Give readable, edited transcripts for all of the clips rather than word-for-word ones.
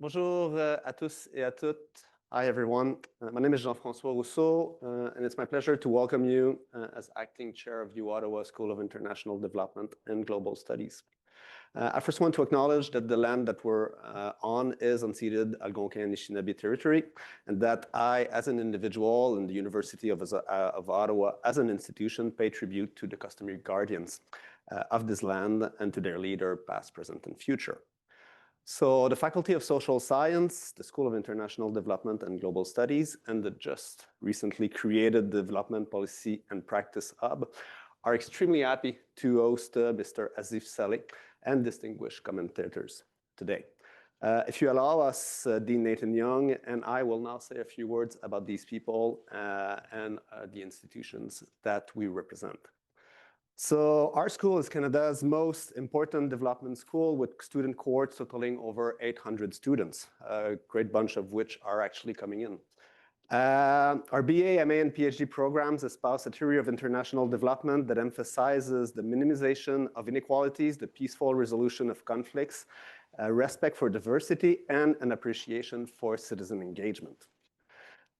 Bonjour à tous et à toutes. Hi, everyone. My name is Jean-François Rousseau, and it's my pleasure to welcome you as acting chair of U Ottawa School of International Development and Global Studies. I first want to acknowledge that the land that we're on is unceded Algonquin and Anishinaabe territory, and that I, as an individual, and the University of Ottawa, as an institution, pay tribute to the customary guardians of this land and to their leader, past, present, and future. So the Faculty of Social Science, the School of International Development and Global Studies, and the just recently created Development Policy and Practice Hub are extremely happy to host Mr. Asif Saleh and distinguished commentators today. If you allow us, Dean Nathan Young and I will now say a few words about these people and the institutions that we represent. So our school is Canada's most important development school with student cohorts totaling over 800 students, a great bunch of which are actually coming in. Our BA, MA, and PhD programs espouse a theory of international development that emphasizes the minimization of inequalities, the peaceful resolution of conflicts, respect for diversity, and an appreciation for citizen engagement.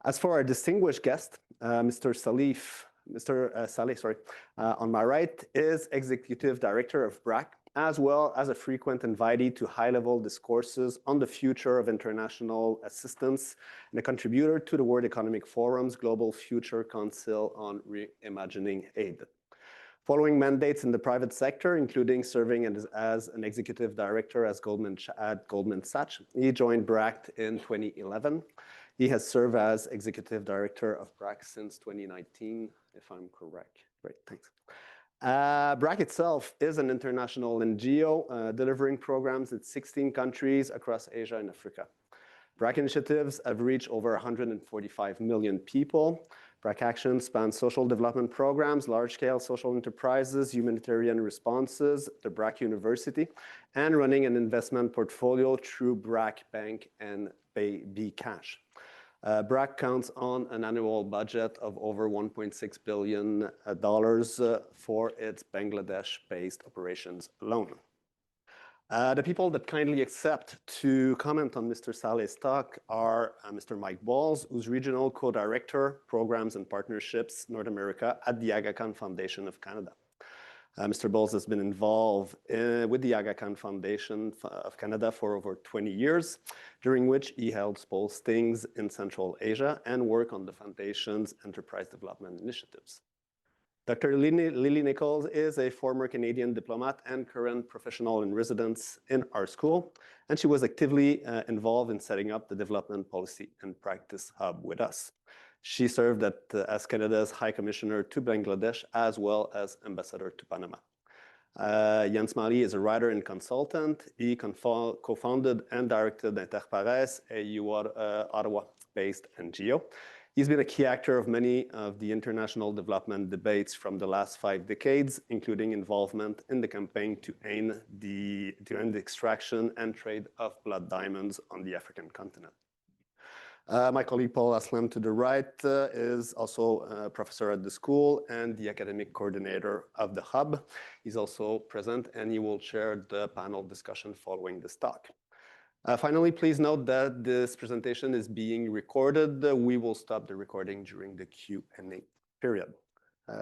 As for our distinguished guest, Mr. Saleh, on my right, is Executive Director of BRAC, as well as a frequent invitee to high-level discourses on the future of international assistance and a contributor to the World Economic Forum's Global Future Council on Reimagining Aid. Following mandates in the private sector, including serving as an executive director at Goldman Sachs, he joined BRAC in 2011. He has served as executive director of BRAC since 2019, if I'm correct. Great, thanks. BRAC itself is an international NGO delivering programs in 16 countries across Asia and Africa. BRAC initiatives have reached over 145 million people. BRAC actions span social development programs, large-scale social enterprises, humanitarian responses, the BRAC University, and running an investment portfolio through BRAC Bank and Bcash. BRAC counts on an annual budget of over $1.6 billion for its Bangladesh-based operations alone. The people that kindly accept to comment on Mr. Saleh's talk are Mr. Mike Balls, who's Regional Co-Director, Programs and Partnerships, North America at the Aga Khan Foundation of Canada. Mr. Balls has been involved with the Aga Khan Foundation of Canada for over 20 years, during which he held postings in Central Asia and worked on the Foundation's enterprise development initiatives. Dr. Lily Nichols is a former Canadian diplomat and current professional in residence in our school, and she was actively involved in setting up the Development Policy and Practice Hub with us. She served as Canada's High Commissioner to Bangladesh, as well as Ambassador to Panama. Jens Mali is a writer and consultant. He co-founded and directed Interpares, a Ottawa-based NGO. He's been a key actor of many of the international development debates from the last 5 decades, including involvement in the campaign to end the extraction and trade of blood diamonds on the African continent. My colleague Paul Aslam to the right is also a professor at the school and the academic coordinator of the hub. He's also present and he will chair the panel discussion following this talk. Finally, please note that this presentation is being recorded. We will stop the recording during the Q&A period.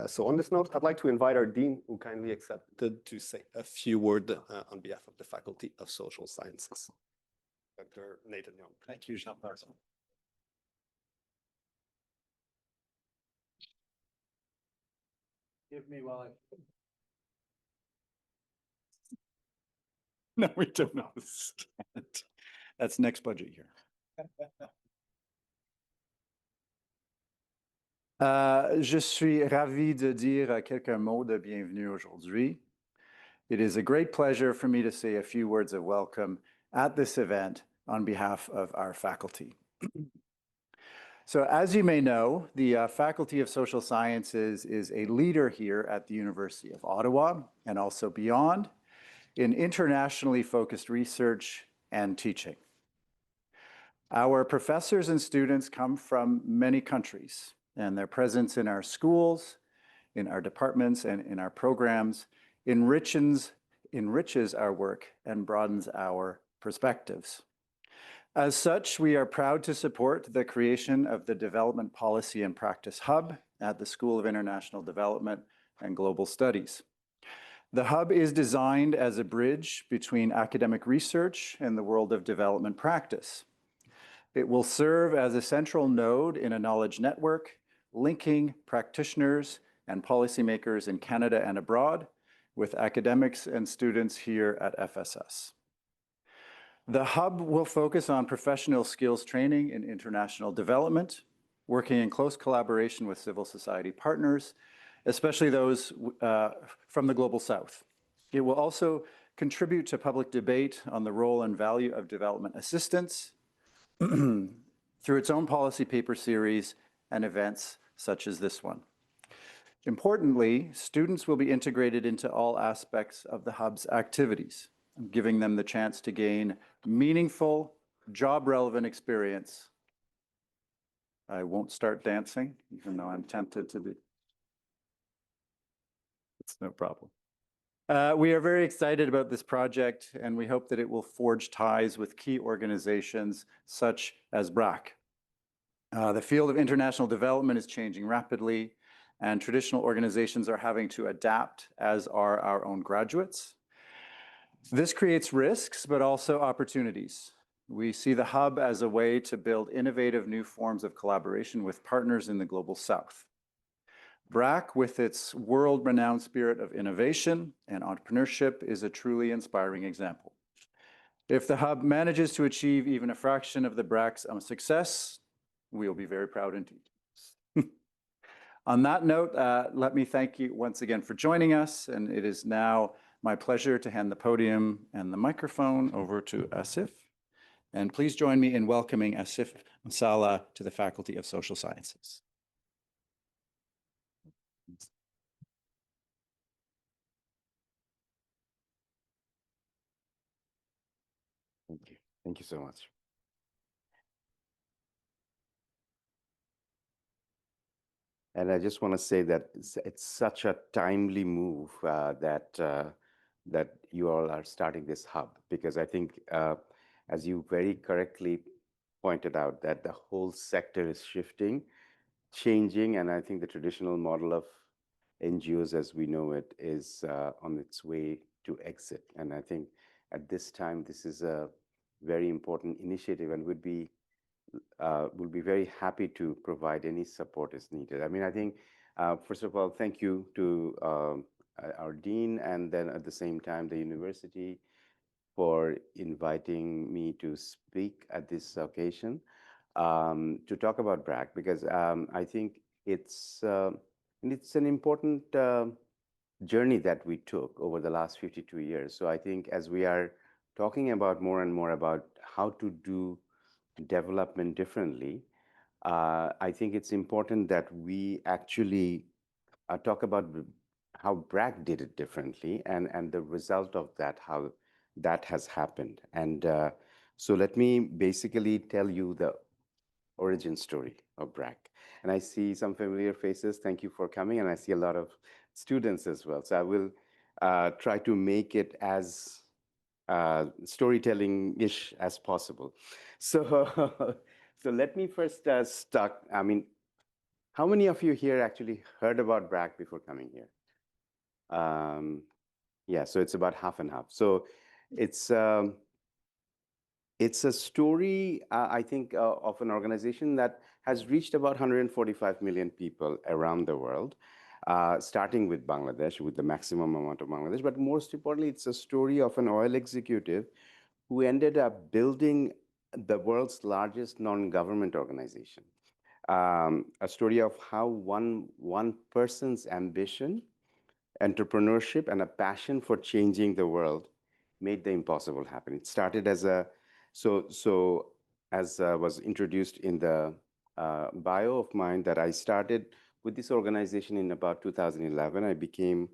So on this note, I'd like to invite our dean, who kindly accepted to say a few words on behalf of the Faculty of Social Sciences. Dr. Nathan Young. Thank you, Jean-François. Give me while I... No, we don't know. That's next budget year. Je suis ravi de dire quelques mots de bienvenue aujourd'hui. It is a great pleasure for me to say a few words of welcome at this event on behalf of our faculty. So as you may know, the Faculty of Social Sciences is a leader here at the University of Ottawa and also beyond in internationally focused research and teaching. Our professors and students come from many countries, and their presence in our schools, in our departments, and in our programs enriches our work and broadens our perspectives. As such, we are proud to support the creation of the Development Policy and Practice Hub at the School of International Development and Global Studies. The hub is designed as a bridge between academic research and the world of development practice. It will serve as a central node in a knowledge network, linking practitioners and policymakers in Canada and abroad with academics and students here at FSS. The hub will focus on professional skills training in international development, working in close collaboration with civil society partners, especially those from the Global South. It will also contribute to public debate on the role and value of development assistance through its own policy paper series and events such as this one. Importantly, students will be integrated into all aspects of the hub's activities, giving them the chance to gain meaningful, job-relevant experience. I won't start dancing, even though I'm tempted to be. It's no problem. We are very excited about this project, and we hope that it will forge ties with key organizations such as BRAC. The field of international development is changing rapidly, and traditional organizations are having to adapt, as are our own graduates. This creates risks, but also opportunities. We see the hub as a way to build innovative new forms of collaboration with partners in the Global South. BRAC, with its world-renowned spirit of innovation and entrepreneurship, is a truly inspiring example. If the hub manages to achieve even a fraction of the BRAC's success, we'll be very proud indeed. On that note, let me thank you once again for joining us, and it is now my pleasure to hand the podium and the microphone over to Asif. And please join me in welcoming Asif Saleh to the Faculty of Social Sciences. Thank you. Thank you so much. And I just want to say that it's such a timely move that you all are starting this hub, because I think, as you very correctly pointed out, that the whole sector is shifting, changing, and I think the traditional model of NGOs as we know it is on its way to exit. And I think at this time, this is a very important initiative, and would be very happy to provide any support as needed. I mean, I think, first of all, thank you to our dean, and then at the same time, the university, for inviting me to speak at this occasion to talk about BRAC, because I think it's an important journey that we took over the last 52 years. So I think as we are talking about more and more about how to do development differently, I think it's important that we actually talk about how BRAC did it differently, and the result of that, how that has happened. And so let me basically tell you the origin story of BRAC. And I see some familiar faces. Thank you for coming. And I see a lot of students as well. So I will try to make it as storytelling-ish as possible. So, so let me first start. I mean, how many of you here actually heard about BRAC before coming here? Yeah, so it's about half and half. So it's a story, I think, of an organization that has reached about 145 million people around the world, starting with Bangladesh, with the maximum amount of Bangladesh. But most importantly, it's a story of an oil executive who ended up building the world's largest non-government organization. A story of how one person's ambition, entrepreneurship, and a passion for changing the world made the impossible happen. It started as was introduced in the bio of mine, that I started with this organization in about 2011. I became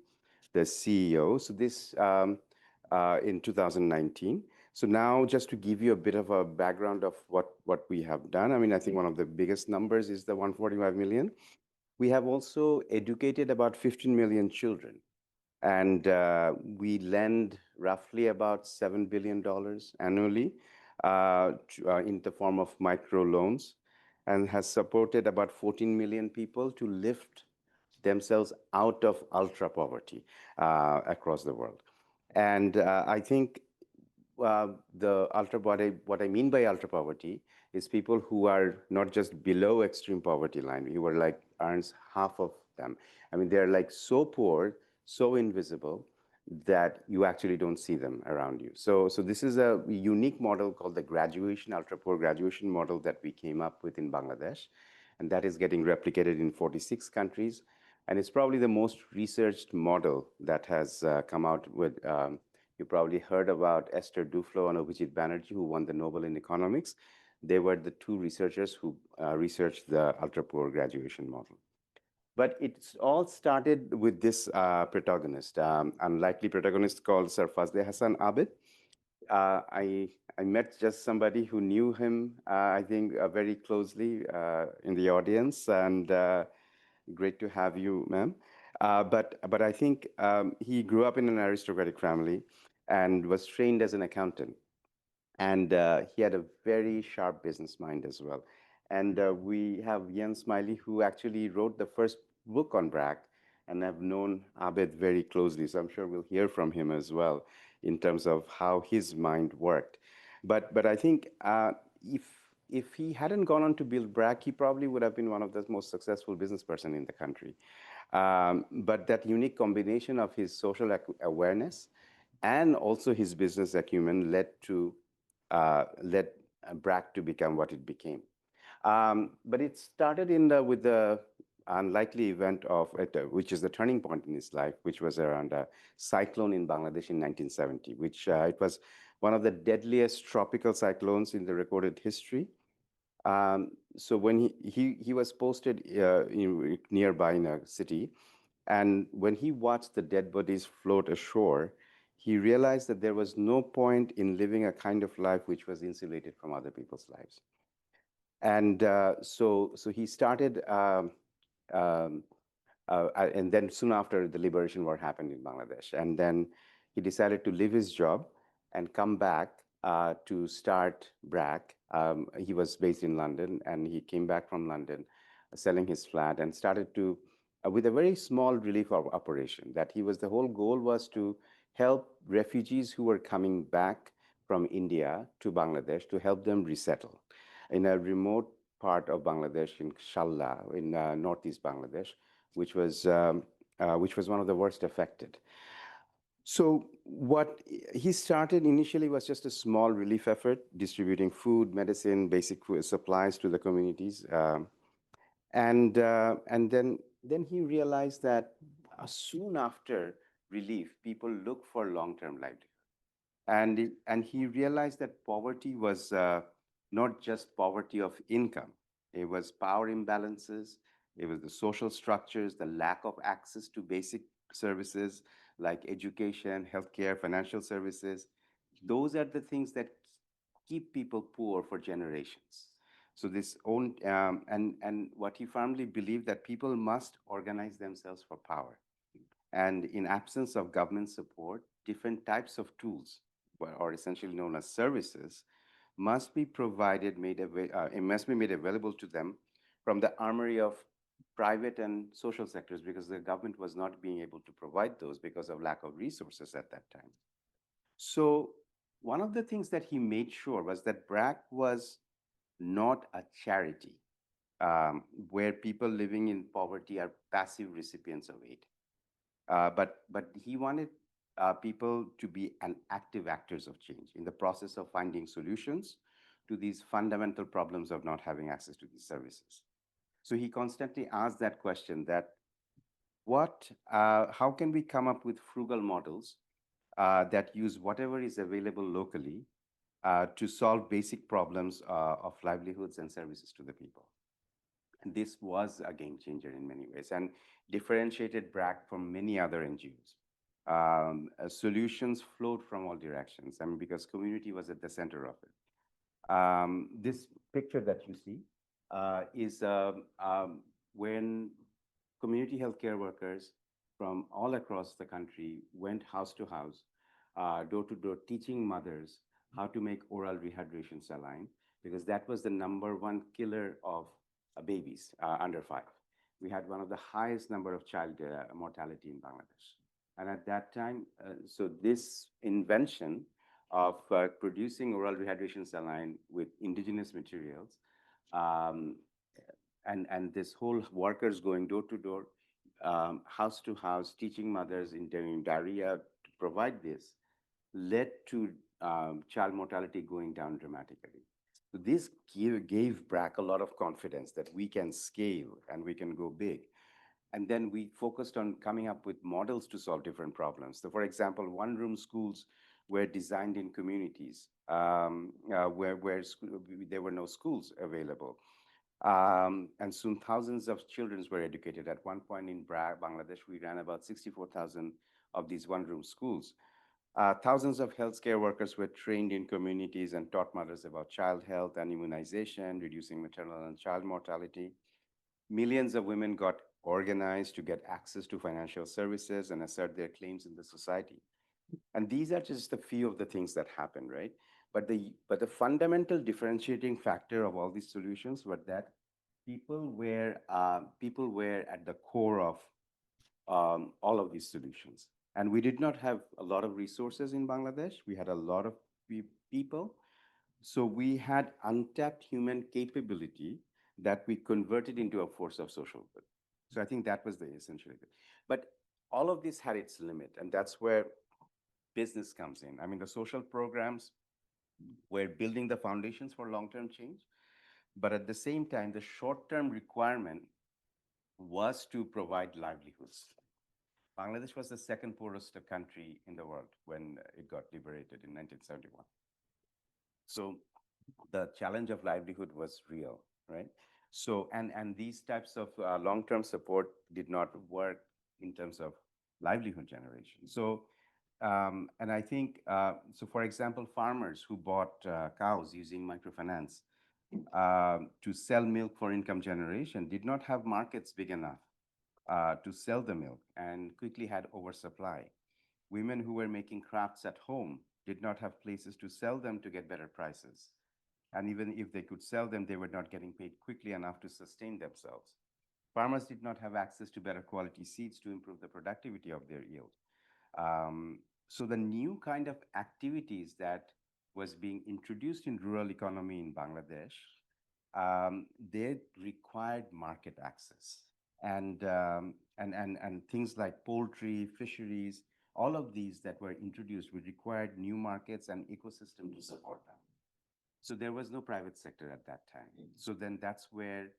the CEO. So this in 2019. So now, just to give you a bit of a background of what we have done, I mean, I think one of the biggest numbers is the 145 million. We have also educated about 15 million children. And we lend roughly about $7 billion annually in the form of microloans, and has supported about 14 million people to lift themselves out of ultra poverty across the world. And I think what I mean by ultra poverty is people who are not just below extreme poverty line, who are like earns half of them. I mean, they're like so poor, so invisible that you actually don't see them around you. So this is a unique model called the graduation, ultra poor graduation model that we came up with in Bangladesh. And that is getting replicated in 46 countries. And it's probably the most researched model that has come out with. You probably heard about Esther Duflo and Abhijit Banerjee, who won the Nobel in economics. They were the two researchers who researched the ultra poor graduation model. But it's all started with this protagonist, unlikely protagonist called Sir Fazle Hassan Abid. I met just somebody who knew him, I think, very closely in the audience, and great to have you, ma'am. But I think he grew up in an aristocratic family and was trained as an accountant. And he had a very sharp business mind as well. And we have Jens Smiley, who actually wrote the first book on BRAC, and I've known Abid very closely. So I'm sure we'll hear from him as well in terms of how his mind worked. But I think if he hadn't gone on to build BRAC, he probably would have been one of the most successful business person in the country. But that unique combination of his social awareness and also his business acumen led BRAC to become what it became. But it started with the unlikely event of which is the turning point in his life, which was around a cyclone in Bangladesh in 1970, which it was one of the deadliest tropical cyclones in the recorded history. So when he was posted nearby in a city, and when he watched the dead bodies float ashore, he realized that there was no point in living a kind of life which was insulated from other people's lives. And so he started, and then soon after the liberation war happened in Bangladesh. And then he decided to leave his job and come back to start BRAC. He was based in London, and he came back from London selling his flat and started to, with a very small relief operation, that the whole goal was to help refugees who were coming back from India to Bangladesh, to help them resettle in a remote part of Bangladesh, in Shalla, in northeast Bangladesh, which was one of the worst affected. So what he started initially was just a small relief effort, distributing food, medicine, basic supplies to the communities, and then he realized that soon after relief, people look for long-term livelihood, and he realized that poverty was not just poverty of income; it was power imbalances, it was the social structures, the lack of access to basic services like education, healthcare, financial services. Those are the things that keep people poor for generations. So and what he firmly believed, that people must organize themselves for power. And in absence of government support, different types of tools, or essentially known as services, must be must be made available to them from the armory of private and social sectors, because the government was not being able to provide those because of lack of resources at that time. So one of the things that he made sure was that BRAC was not a charity where people living in poverty are passive recipients of aid. But he wanted people to be an active actors of change in the process of finding solutions to these fundamental problems of not having access to these services. So he constantly asked that question, that how can we come up with frugal models that use whatever is available locally to solve basic problems of livelihoods and services to the people. And this was a game changer in many ways and differentiated BRAC from many other NGOs. Solutions flowed from all directions, because community was at the center of it. This picture that you see is when community healthcare workers from all across the country went house to house, door to door, teaching mothers how to make oral rehydration saline, because that was the #1 killer of babies under 5. We had one of the highest number of child mortality in Bangladesh. And at that time, so this invention of producing oral rehydration saline with indigenous materials, um, and this whole workers going door to door, house to house, teaching mothers in during diarrhea to provide this, led to child mortality going down dramatically. So this gave BRAC a lot of confidence that we can scale and we can go big. And then we focused on coming up with models to solve different problems. So for example, one-room schools were designed in communities where there were no schools available. And soon thousands of children were educated. At one point in Bangladesh, we ran about 64,000 of these one-room schools. Thousands of healthcare workers were trained in communities and taught mothers about child health and immunization, reducing maternal and child mortality. Millions of women got organized to get access to financial services and assert their claims in the society. And these are just a few of the things that happened, right? But the fundamental differentiating factor of all these solutions were that people were at the core of all of these solutions. And we did not have a lot of resources in Bangladesh. We had a lot of people. So we had untapped human capability that we converted into a force of social good. So I think that was the essential. But all of this had its limit, and that's where business comes in. I mean, the social programs were building the foundations for long-term change, but at the same time, the short-term requirement was to provide livelihoods. Bangladesh was the second poorest country in the world when it got liberated in 1971. So the challenge of livelihood was real, right? So, and these types of long-term support did not work in terms of livelihood generation. So, and I think, so for example, farmers who bought cows using microfinance to sell milk for income generation did not have markets big enough to sell the milk and quickly had oversupply. Women who were making crafts at home did not have places to sell them to get better prices. And even if they could sell them, they were not getting paid quickly enough to sustain themselves. Farmers did not have access to better quality seeds to improve the productivity of their yield. So the new kind of activities that was being introduced in rural economy in Bangladesh, they required market access. And things like poultry, fisheries, all of these that were introduced, we required new markets and ecosystem to support them. So there was no private sector at that time. So then that's where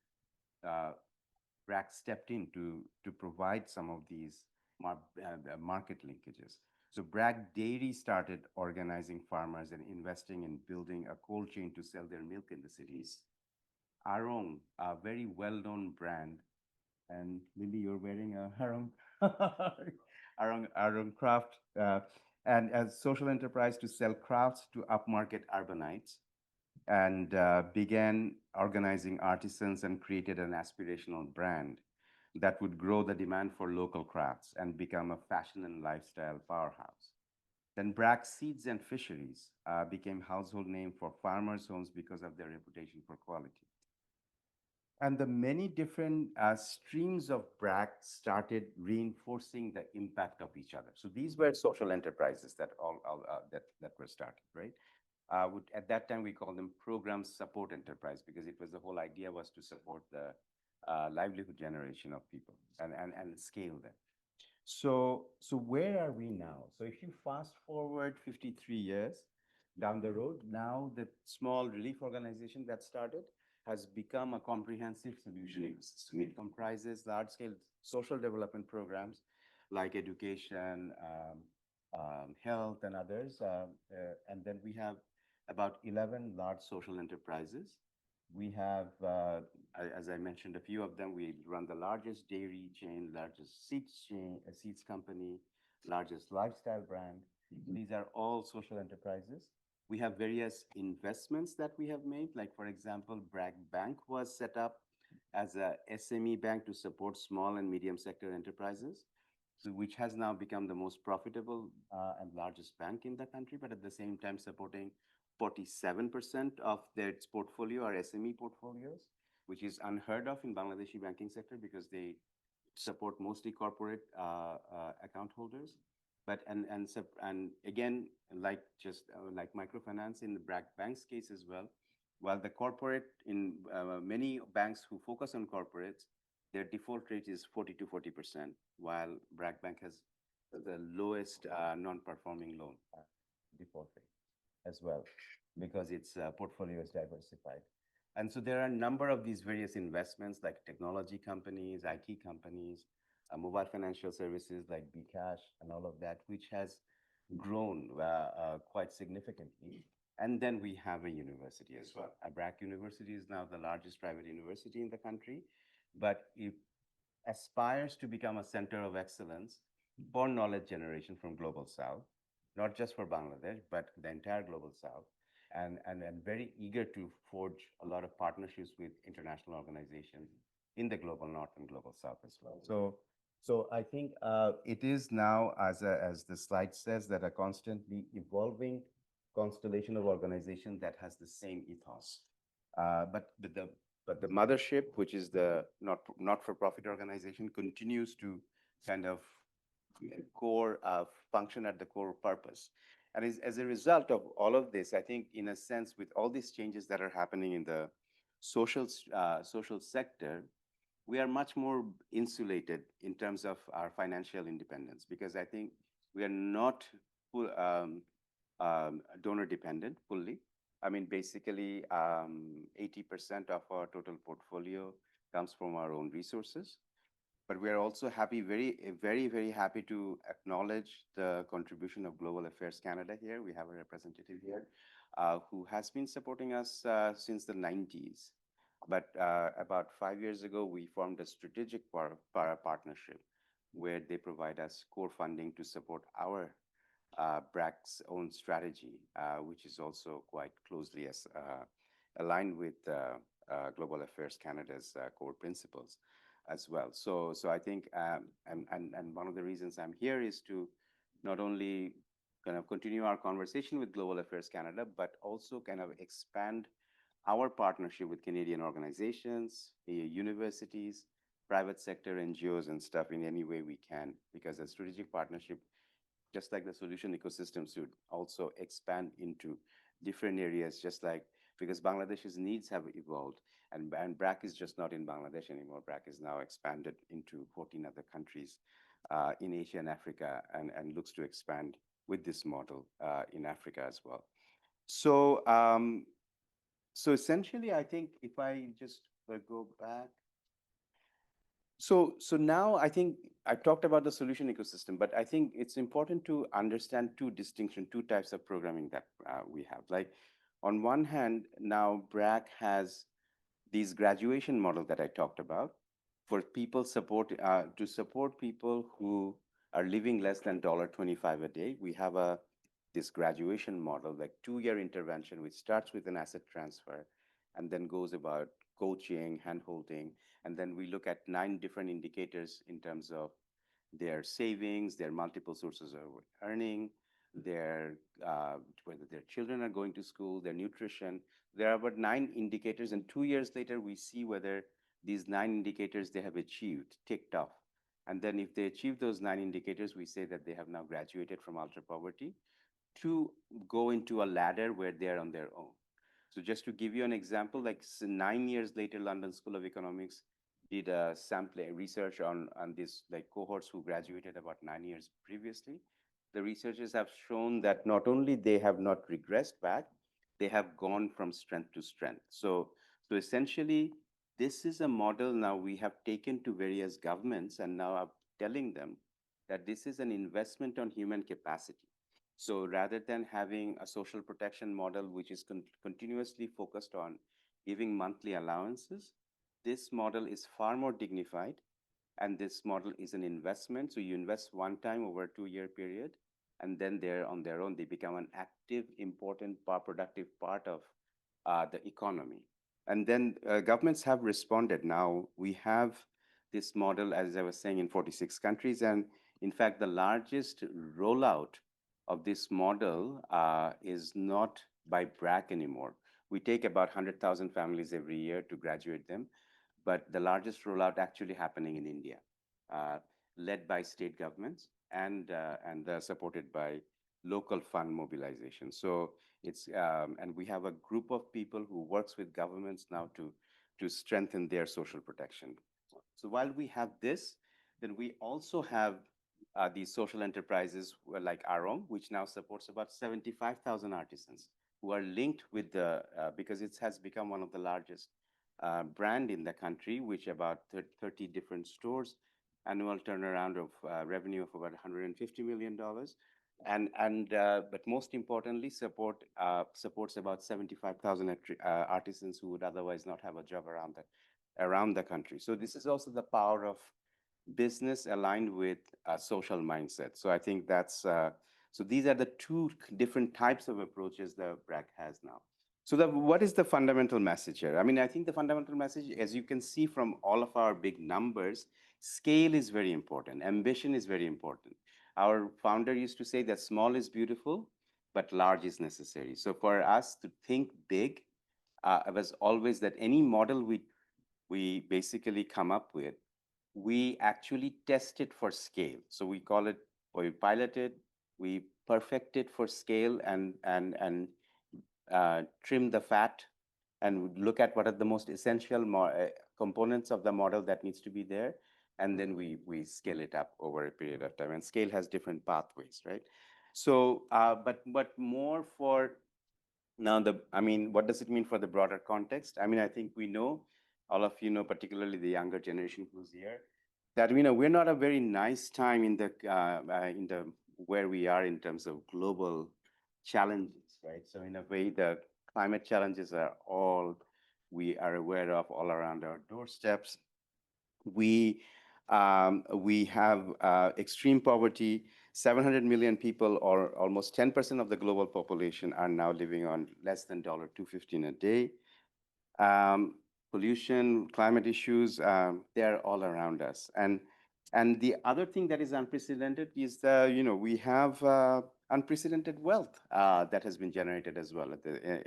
BRAC stepped in to provide some of these market linkages. So BRAC Dairy started organizing farmers and investing in building a cold chain to sell their milk in the cities. Arong, a very well-known brand, and Lily, you're wearing a Arong, Arong craft, and as social enterprise to sell crafts to upmarket urbanites, and began organizing artisans and created an aspirational brand that would grow the demand for local crafts and become a fashion and lifestyle powerhouse. Then BRAC Seeds and Fisheries became household name for farmers' homes because of their reputation for quality. And the many different streams of BRAC started reinforcing the impact of each other. So these were social enterprises that that were started, right? At that time, we called them program support enterprise because it was the whole idea was to support the livelihood generation of people and scale them. So where are we now? So if you fast forward 53 years down the road, now the small relief organization that started has become a comprehensive solution ecosystem. It comprises large-scale social development programs like education, health, and others. And then we have about 11 large social enterprises. We have, as I mentioned, a few of them. We run the largest dairy chain, largest seeds chain, a seeds company, largest lifestyle brand. These are all social enterprises. We have various investments that we have made. Like, for example, BRAC Bank was set up as a SME bank to support small and medium sector enterprises, so which has now become the most profitable and largest bank in the country, but at the same time supporting 47% of their portfolio are SME portfolios, which is unheard of in Bangladeshi banking sector because they support mostly corporate account holders. But and again, like like microfinance in the BRAC banks case as well, while the corporate in many banks who focus on corporates, their default rate is 40 to 40%, while BRAC bank has the lowest non-performing loan default rate as well, because its portfolio is diversified. And so there are a number of these various investments like technology companies, IT companies, mobile financial services like Bcash and all of that, which has grown quite significantly. And then we have a university as well. BRAC University is now the largest private university in the country, but it aspires to become a center of excellence for knowledge generation from Global South, not just for Bangladesh, but the entire Global South, and very eager to forge a lot of partnerships with international organizations in the Global North and Global South as well. So I think it is now, as the slide says, that a constantly evolving constellation of organizations that has the same ethos. But the mothership, which is the not-for-profit organization, continues to kind of core function at the core purpose. And as a result of all of this, I think, in a sense, with all these changes that are happening in the social sector, we are much more insulated in terms of our financial independence, because I think we are not donor dependent fully. I mean, basically, 80% of our total portfolio comes from our own resources. But we are also very happy to acknowledge the contribution of Global Affairs Canada here. We have a representative here who has been supporting us since the 90s. But about 5 years ago, we formed a strategic partnership where they provide us core funding to support our BRAC's own strategy, which is also quite closely aligned with Global Affairs Canada's core principles as well. So I think, and one of the reasons I'm here is to not only kind of continue our conversation with Global Affairs Canada, but also kind of expand our partnership with Canadian organizations, universities, private sector NGOs and stuff in any way we can, because a strategic partnership, just like the solution ecosystem, should also expand into different areas, just like, because Bangladesh's needs have evolved, and BRAC is just not in Bangladesh anymore. BRAC is now expanded into 14 other countries in Asia and Africa, and looks to expand with this model in Africa as well. So, so essentially, I think if I just go back. So now I think I talked about the solution ecosystem, but I think it's important to understand two types of programming that we have. Like, on one hand, now BRAC has these graduation model that I talked about for people to support people who are living less than $25 a day. We have this graduation model, like 2-year intervention, which starts with an asset transfer and then goes about coaching, hand-holding, and then we look at 9 different indicators in terms of their savings, their multiple sources of earning, whether their children are going to school, their nutrition. There are about 9 indicators, and 2 years later, we see whether these 9 indicators they have achieved, ticked off. And then if they achieve those 9 indicators, we say that they have now graduated from ultra poverty to go into a ladder where they are on their own. So just to give you an example, like 9 years later, London School of Economics did a sampling research on these like cohorts who graduated about 9 years previously. The researchers have shown that not only they have not regressed back, they have gone from strength to strength. So essentially, this is a model now we have taken to various governments, and now I'm telling them that this is an investment on human capacity. So rather than having a social protection model, which is continuously focused on giving monthly allowances, this model is far more dignified. And this model is an investment. So you invest one time over a 2-year period, and then they're on their own. They become an active, important, productive part of the economy. And then governments have responded. Now we have this model, as I was saying, in 46 countries. And in fact, the largest rollout of this model is not by BRAC anymore. We take about 100,000 families every year to graduate them, but the largest rollout actually happening in India, uh, led by state governments and supported by local fund mobilization. So it's and we have a group of people who works with governments now to strengthen their social protection. So while we have this, then we also have these social enterprises like our own, which now supports about 75,000 artisans who are linked with the, because it has become one of the largest brand in the country, which about 30 different stores, annual turnaround of revenue of about $150 million. But most importantly, supports about 75,000 artisans who would otherwise not have a job around the country. So this is also the power of business aligned with a social mindset. So I think that's so these are the two different types of approaches the BRAC has now. So what is the fundamental message here? I mean, I think the fundamental message, as you can see from all of our big numbers, scale is very important. Ambition is very important. Our founder used to say that small is beautiful, but large is necessary. So for us to think big, was always that any model we basically come up with, we actually test it for scale. So we call it, or we pilot it, we perfect it for scale and trim the fat and look at what are the most essential components of the model that needs to be there. And then we scale it up over a period of time. And scale has different pathways, right? So, but more for now, I mean, what does it mean for the broader context? I mean, I think we know, all of you know, particularly the younger generation who's here, that we're not a very nice time in the where we are in terms of global challenges, right? So in a way, the climate challenges are all we are aware of, all around our doorsteps. We have extreme poverty. 700 million people, or almost 10% of the global population, are now living on less than $2.15 a day. Pollution, climate issues, they're all around us. And the other thing that is unprecedented is we have unprecedented wealth that has been generated as well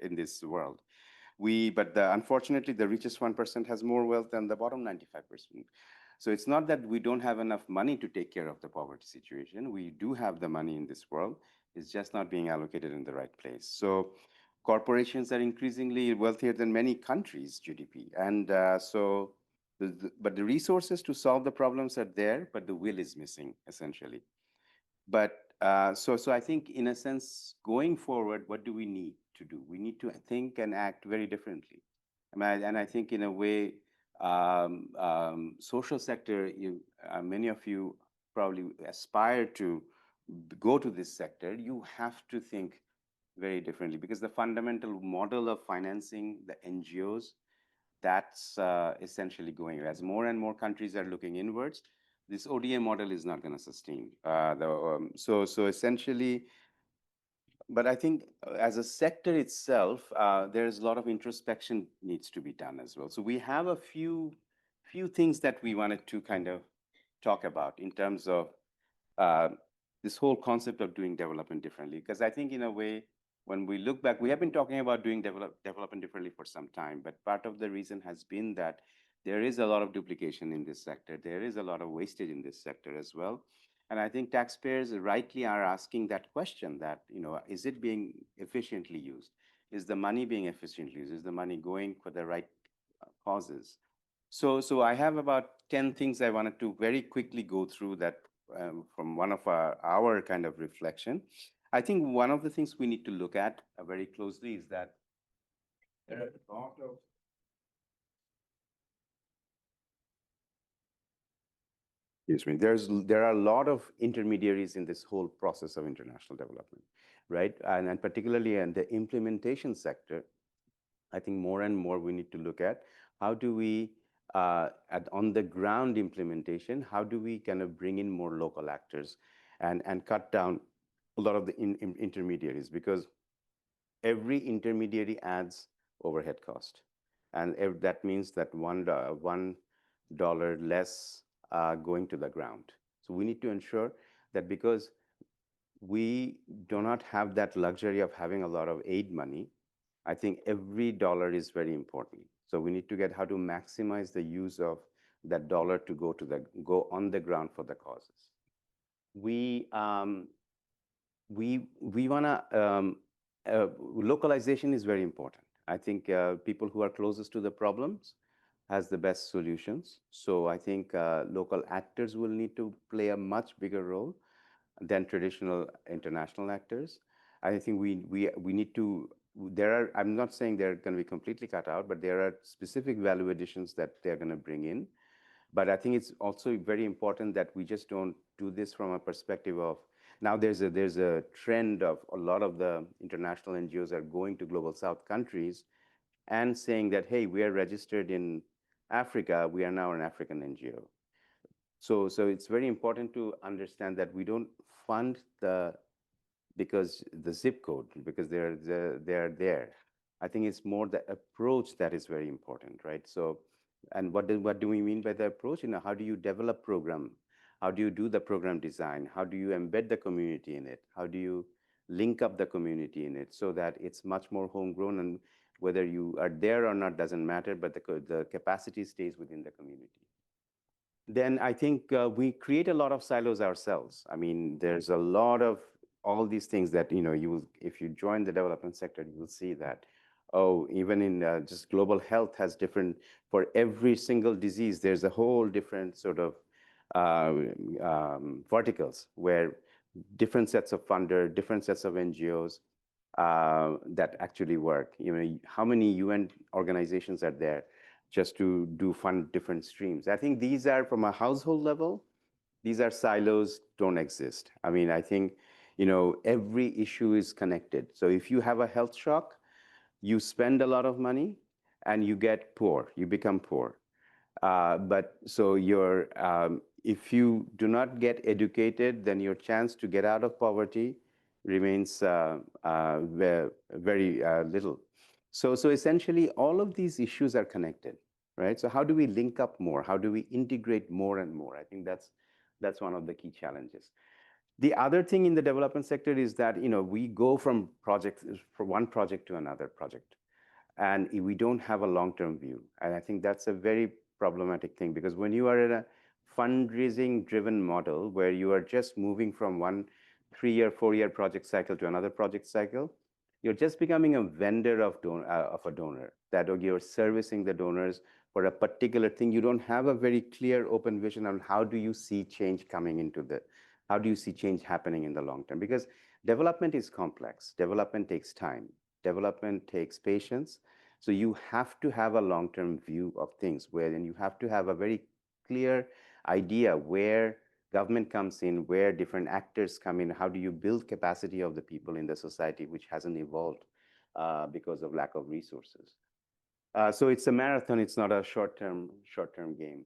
in this world. But unfortunately, the richest 1% has more wealth than the bottom 95%. So it's not that we don't have enough money to take care of the poverty situation. We do have the money in this world. It's just not being allocated in the right place. So corporations are increasingly wealthier than many countries' GDP. And but the resources to solve the problems are there, but the will is missing, essentially. But so I think, in a sense, going forward, what do we need to do? We need to think and act very differently. And I think, in a way, social sector, many of you probably aspire to go to this sector. You have to think very differently, because the fundamental model of financing the NGOs, that's essentially going as more and more countries are looking inwards. This ODA model is not going to sustain. So essentially, but I think as a sector itself, there's a lot of introspection needs to be done as well. So we have a few things that we wanted to kind of talk about in terms of this whole concept of doing development differently. Because I think, in a way, when we look back, we have been talking about doing development differently for some time, but part of the reason has been that there is a lot of duplication in this sector. There is a lot of wastage in this sector as well. And I think taxpayers rightly are asking that question, that, is it being efficiently used? Is the money being efficiently used? Is the money going for the right causes? So I have about 10 things I wanted to very quickly go through that from one of our kind of reflection. I think one of the things we need to look at very closely is that there are a lot of excuse me, there are a lot of intermediaries in this whole process of international development, right? And particularly in the implementation sector, I think more and more we need to look at how do we, on the ground implementation, how do we kind of bring in more local actors and cut down a lot of the intermediaries, because every intermediary adds overhead cost. And that means that $1 less going to the ground. So we need to ensure that, because we do not have that luxury of having a lot of aid money. I think every dollar is very important. So we need to get how to maximize the use of that dollar to go on the ground for the causes. We we wanna localization is very important. I think people who are closest to the problems has the best solutions. So I think local actors will need to play a much bigger role than traditional international actors. I think we need to. There are. I'm not saying they're going to be completely cut out, but there are specific value additions that they're going to bring in. But I think it's also very important that we just don't do this from a perspective of now there's a trend of a lot of the international NGOs are going to global south countries and saying that, hey, we are registered in Africa, we are now an African NGO. So it's very important to understand that we don't fund because the zip code, because they're there. I think it's more the approach that is very important, right? So, and what do we mean by the approach? You know, how do you develop program? How do you do the program design? How do you embed the community in it? How do you link up the community in it so that it's much more homegrown, and whether you are there or not doesn't matter, but the capacity stays within the community. Then I think we create a lot of silos ourselves. I mean, there's a lot of all these things that, you know, if you join the development sector, you will see that, oh, even in just global health has different, for every single disease, there's a whole different sort of verticals where different sets of funder, different sets of NGOs that actually work. You know, how many UN organizations are there just to do fund different streams? I think these are from a household level, these are silos, don't exist. I mean, I think, you know, every issue is connected. So if you have a health shock, you spend a lot of money and you get poor, you become poor. But so if you do not get educated, then your chance to get out of poverty remains very little. So essentially, all of these issues are connected, right? So how do we link up more? How do we integrate more and more? I think that's one of the key challenges. The other thing in the development sector is that, you know, we go from one project to another project, and we don't have a long-term view. And I think that's a very problematic thing, because when you are in a fundraising driven model where you are just moving from one 3-year, 4-year project cycle to another project cycle, you're just becoming a vendor of a donor, that you're servicing the donors for a particular thing. You don't have a very clear open vision on how do you see change how do you see change happening in the long term? Because development is complex. Development takes time. Development takes patience. So you have to have a long-term view of things, and you have to have a very clear idea where government comes in, where different actors come in, how do you build capacity of the people in the society which hasn't evolved because of lack of resources. So it's a marathon, it's not a short-term game.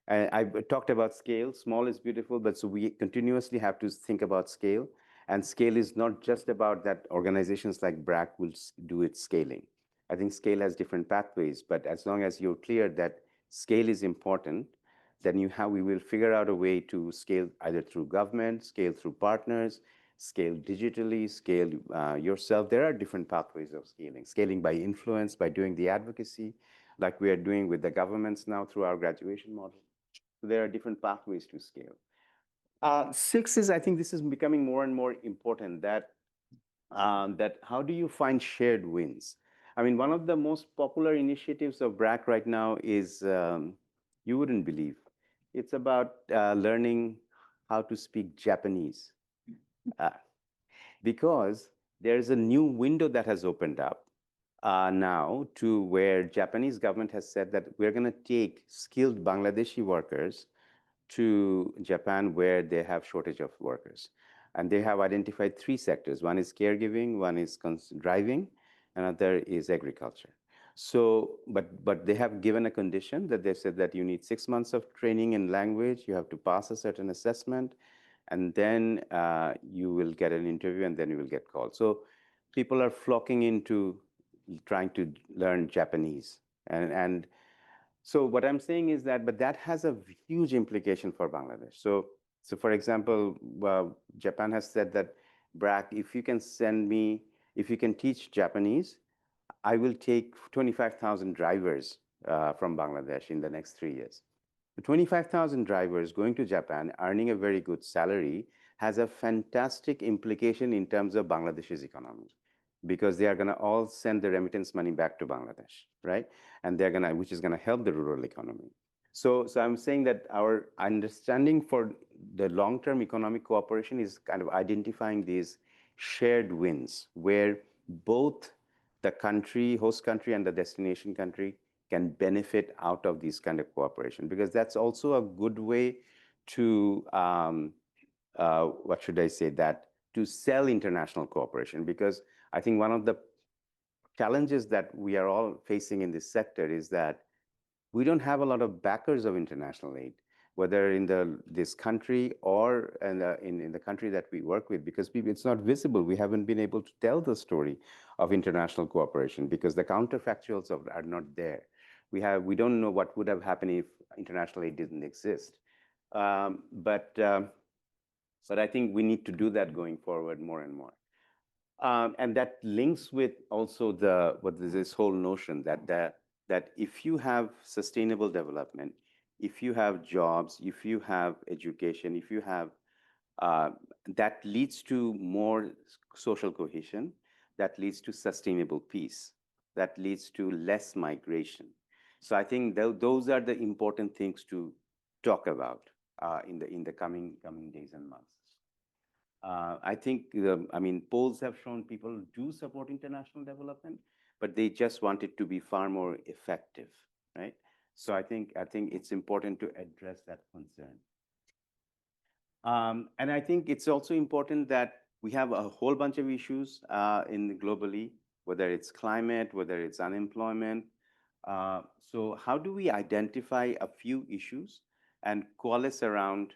I talked about scale. Small is beautiful, but so we continuously have to think about scale. And scale is not just about that organizations like BRAC will do its scaling. I think scale has different pathways, but as long as you're clear that scale is important, then we will figure out a way to scale either through government, scale through partners, scale digitally, scale yourself. There are different pathways of scaling. Scaling by influence, by doing the advocacy, like we are doing with the governments now through our graduation model. So there are different pathways to scale. 6 is, I think this is becoming more and more important, that how do you find shared wins? I mean, one of the most popular initiatives of BRAC right now is, you wouldn't believe, it's about learning how to speak Japanese. Because there's a new window that has opened up now to where Japanese government has said that we're going to take skilled Bangladeshi workers to Japan where they have shortage of workers. And they have identified 3 sectors. One is caregiving, one is driving, another is agriculture. So, but they have given a condition that they said that you need 6 months of training in language, you have to pass a certain assessment, and then you will get an interview, and then you will get called. So people are flocking into trying to learn Japanese. And so what I'm saying is that, but that has a huge implication for Bangladesh. So for example, Japan has said that BRAC, if you can send me, if you can teach Japanese, I will take 25,000 drivers from Bangladesh in the next 3 years. The 25,000 drivers going to Japan, earning a very good salary, has a fantastic implication in terms of Bangladesh's economy, because they are going to all send the remittance money back to Bangladesh, right? And they're going to, which is going to help the rural economy. So I'm saying that our understanding for the long-term economic cooperation is kind of identifying these shared wins where both the country, host country, and the destination country can benefit out of these kind of cooperation, because that's also a good way to, what should I say, that to sell international cooperation. Because I think one of the challenges that we are all facing in this sector is that we don't have a lot of backers of international aid, whether in this country or in the country that we work with, because it's not visible. We haven't been able to tell the story of international cooperation because the counterfactuals are not there. We don't know what would have happened if international aid didn't exist. But I think we need to do that going forward more and more. And that links with also this whole notion that if you have sustainable development, if you have jobs, if you have education, if you have that leads to more social cohesion, that leads to sustainable peace, that leads to less migration. So I think those are the important things to talk about in the coming days and months. I think, polls have shown people do support international development, but they just want it to be far more effective, right? So I think it's important to address that concern. And I think it's also important that we have a whole bunch of issues globally, whether it's climate, whether it's unemployment. So how do we identify a few issues and coalesce around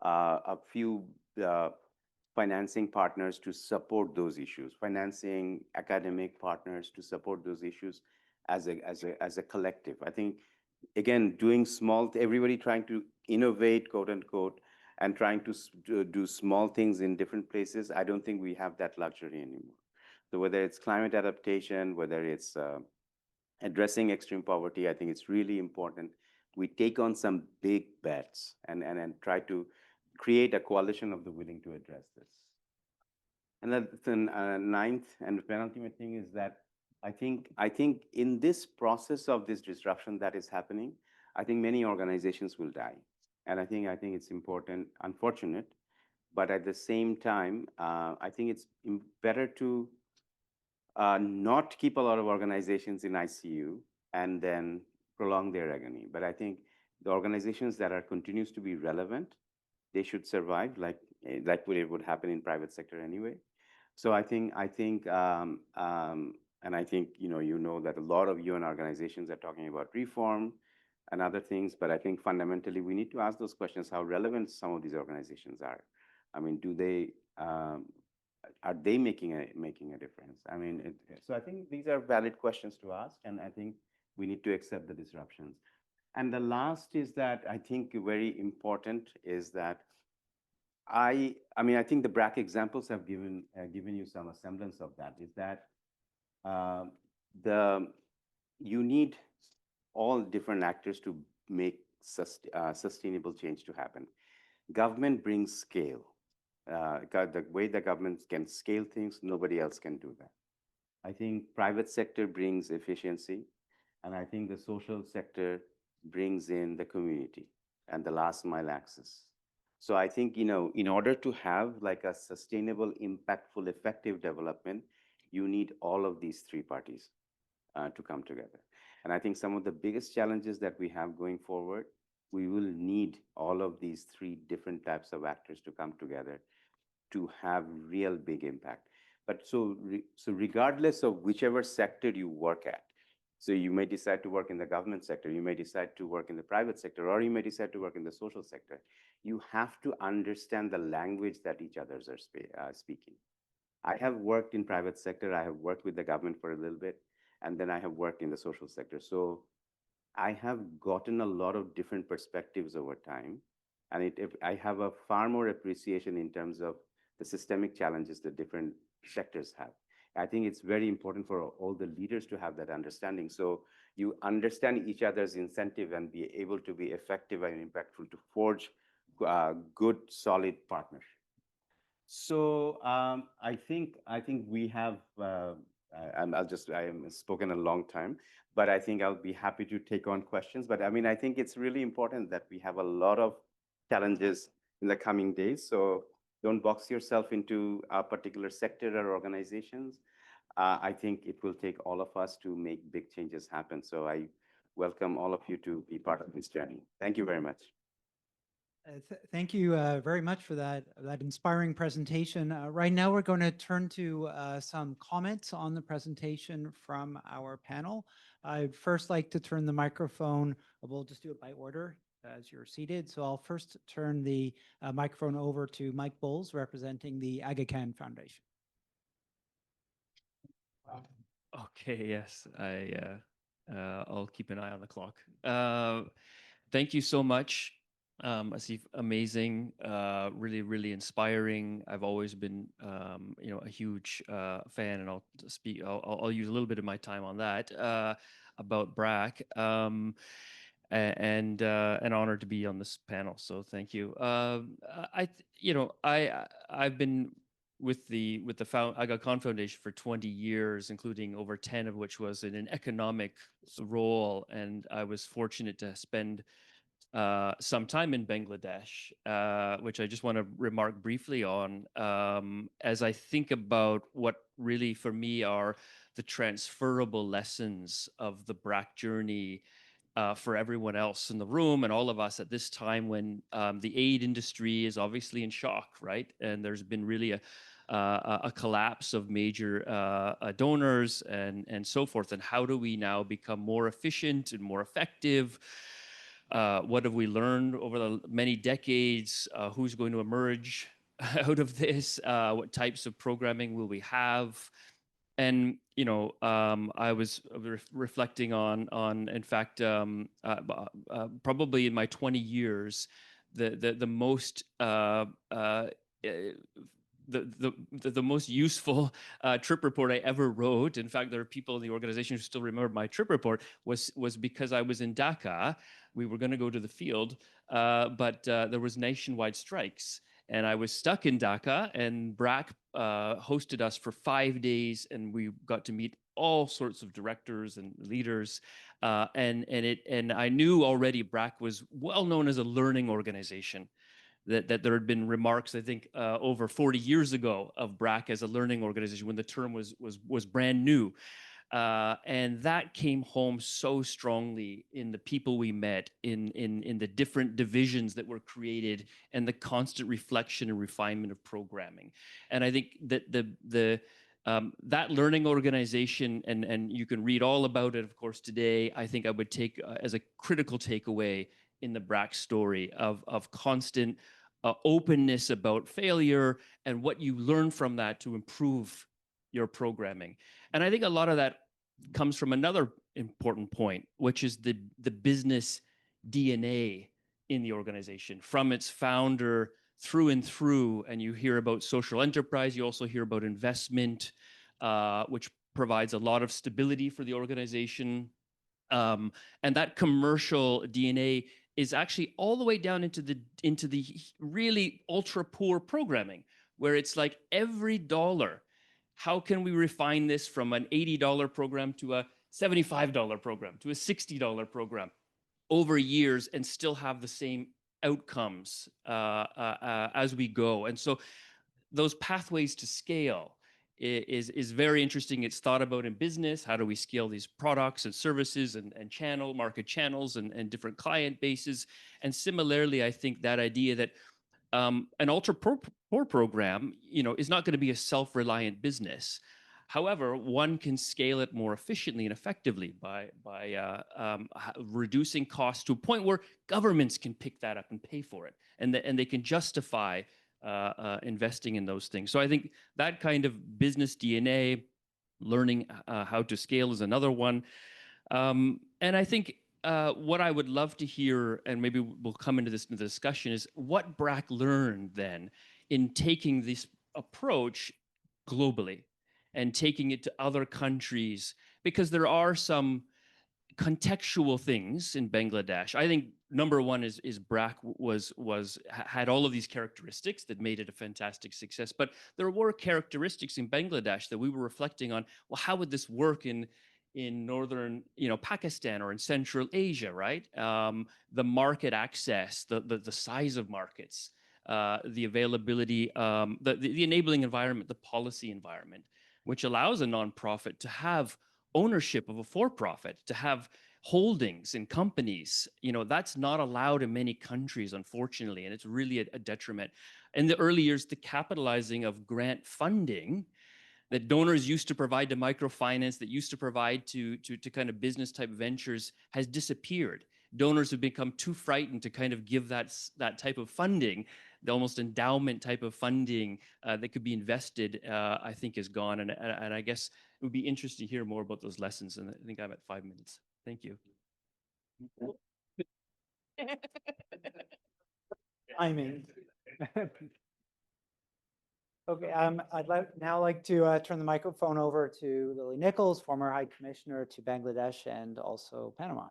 a few financing partners to support those issues, financing academic partners to support those issues as a collective? I think, again, doing everybody trying to innovate, quote unquote, and trying to do small things in different places, I don't think we have that luxury anymore. So whether it's climate adaptation, whether it's addressing extreme poverty, I think it's really important we take on some big bets and try to create a coalition of the willing to address this. And the ninth and penultimate thing is that I think in this process of this disruption that is happening, I think many organizations will die. And I think it's important, unfortunate, but at the same time, I think it's better to not keep a lot of organizations in ICU and then prolong their agony. But I think the organizations that continues to be relevant, they should survive, like it would happen in private sector anyway. So I think, and I think you know that a lot of UN organizations are talking about reform and other things, but I think fundamentally we need to ask those questions: how relevant some of these organizations are. I mean, are they making a difference? I mean, so I think these are valid questions to ask, and I think we need to accept the disruptions. And the last is that I think very important is that I think the BRAC examples have given you some semblance of that. Is that you need all different actors to make sustainable change to happen. Government brings scale. The way the government can scale things, nobody else can do that. I think private sector brings efficiency, and I think the social sector brings in the community and the last mile access. So I think, in order to have like a sustainable, impactful, effective development, you need all of these three parties to come together. And I think some of the biggest challenges that we have going forward, we will need all of these three different types of actors to come together to have real big impact. But so regardless of whichever sector you work at, so you may decide to work in the government sector, you may decide to work in the private sector, or you may decide to work in the social sector, you have to understand the language that each others are speaking. I have worked in private sector, I have worked with the government for a little bit, and then I have worked in the social sector. So I have gotten a lot of different perspectives over time, and I have a far more appreciation in terms of the systemic challenges that different sectors have. I think it's very important for all the leaders to have that understanding. So you understand each other's incentive and be able to be effective and impactful to forge good, solid partnership. So I think we have. I am spoken a long time, but I think I'll be happy to take on questions. But I mean, I think it's really important that we have a lot of challenges in the coming days. So don't box yourself into a particular sector or organizations. I think it will take all of us to make big changes happen. So I welcome all of you to be part of this journey. Thank you very much. Thank you very much for that inspiring presentation. Right now, we're going to turn to some comments on the presentation from our panel. I'd first like to turn the microphone, we'll just do it by order as you're seated. So I'll first turn the microphone over to Mike Bowles, representing the Aga Khan Foundation. Okay, yes, I'll keep an eye on the clock. Thank you so much. Asif, amazing, really, really inspiring. I've always been, a huge fan, and I'll use a little bit of my time on that about BRAC, and an honor to be on this panel. So thank you. I've been with the Aga Khan Foundation for 20 years, including over 10 of which was in an economic role, and I was fortunate to spend some time in Bangladesh, which I just want to remark briefly on, as I think about what really for me are the transferable lessons of the BRAC journey for everyone else in the room and all of us at this time when the aid industry is obviously in shock, right? And there's been really a collapse of major donors and so forth. And how do we now become more efficient and more effective? What have we learned over the many decades? Who's going to emerge out of this? What types of programming will we have? And I was reflecting on, in fact, probably in my 20 years, the most the most useful trip report I ever wrote. In fact, there are people in the organization who still remember my trip report was because I was in Dhaka. We were going to go to the field, but there was nationwide strikes. And I was stuck in Dhaka, and BRAC hosted us for 5 days, and we got to meet all sorts of directors and leaders. And I knew already BRAC was well known as a learning organization. That there had been remarks, I think, over 40 years ago of BRAC as a learning organization when the term was brand new. And that came home so strongly in the people we met, in the different divisions that were created, and the constant reflection and refinement of programming. And I think that that learning organization, and you can read all about it, of course, today, I think I would take as a critical takeaway in the BRAC story of constant openness about failure and what you learn from that to improve your programming. And I think a lot of that comes from another important point, which is the business DNA in the organization, from its founder through and through. And you hear about social enterprise, you also hear about investment, which provides a lot of stability for the organization. And that commercial DNA is actually all the way down into the really ultra poor programming, where it's like every dollar, how can we refine this from an $80 program to a $75 program to a $60 program over years and still have the same outcomes as we go? And so those pathways to scale is very interesting. It's thought about in business. How do we scale these products and services and market channels and different client bases? And similarly, I think that idea that an ultra poor program, is not going to be a self-reliant business. However, one can scale it more efficiently and effectively by reducing costs to a point where governments can pick that up and pay for it, and they can justify investing in those things. So I think that kind of business DNA, learning how to scale, is another one. And I think what I would love to hear, and maybe we'll come into this in the discussion, is what BRAC learned then in taking approach globally and taking it to other countries, because there are some contextual things in Bangladesh. I think number one is BRAC had all of these characteristics that made it a fantastic success. But there were characteristics in Bangladesh that we were reflecting on. Well, how would this work in northern, Pakistan or in Central Asia, right? The market access, the size of markets, the availability, the enabling environment, the policy environment, which allows a nonprofit to have ownership of a for-profit, to have holdings in companies. That's not allowed in many countries, unfortunately, and it's really a detriment. In the early years, the capitalizing of grant funding that donors used to provide to microfinance, that used to provide to kind of business type ventures, has disappeared. Donors have become too frightened to kind of give that type of funding. The almost endowment type of funding that could be invested, I think, is gone. And I guess it would be interesting to hear more about those lessons. And I think I'm at 5 minutes. Thank you. Timing. Okay, I'd now like to turn the microphone over to Lily Nichols, former High Commissioner to Bangladesh and also Panama,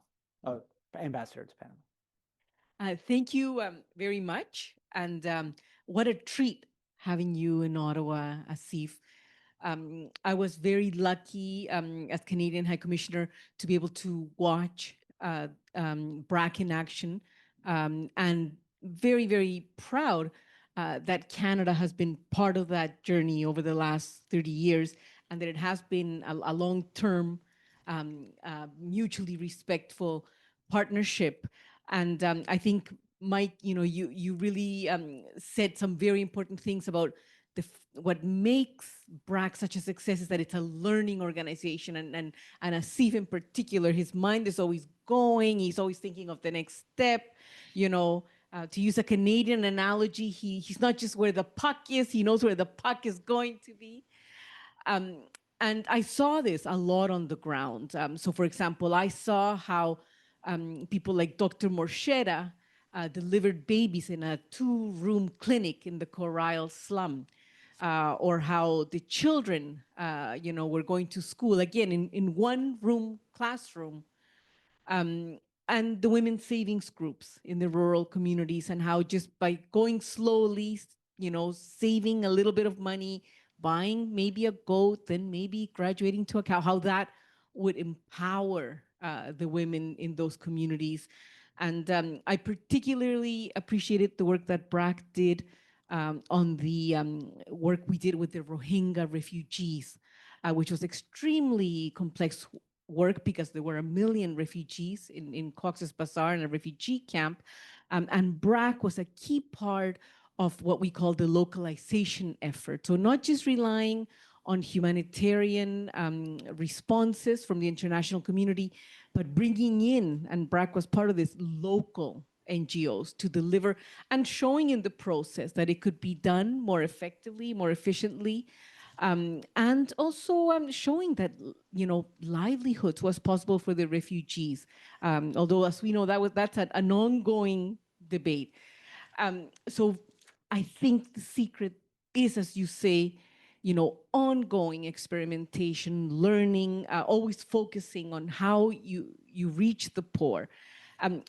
Ambassador to Panama. Thank you very much. And what a treat having you in Ottawa, Asif. I was very lucky as Canadian High Commissioner to be able to watch BRAC in action, and very, very proud that Canada has been part of that journey over the last 30 years, and that it has been a long-term, mutually respectful partnership. And I think, Mike, you really said some very important things about what makes BRAC such a success is that it's a learning organization. And Asif in particular, his mind is always going. He's always thinking of the next step. To use a Canadian analogy, he's not just where the puck is, he knows where the puck is going to be. And I saw this a lot on the ground. So for example, I saw how people like Dr. Morsheda delivered babies in a 2-room clinic in the Coral slum, or how the children, were going to school, again, in 1-room classroom, and the women's savings groups in the rural communities, and how just by going slowly, saving a little bit of money, buying maybe a goat, then maybe graduating to a cow, how that would empower the women in those communities. And I particularly appreciated the work that BRAC did on the work we did with the Rohingya refugees, which was extremely complex work because there were 1 million refugees in Cox's Bazar in a refugee camp. And BRAC was a key part of what we call the localization effort. So not just relying on humanitarian responses from the international community, but bringing in, and BRAC was part of this, local NGOs to deliver, and showing in the process that it could be done more effectively, more efficiently, and also showing that livelihoods was possible for the refugees. Although, as we know, that's an ongoing debate. So I think the secret is, as you say, ongoing experimentation, learning, always focusing on how you reach the poor.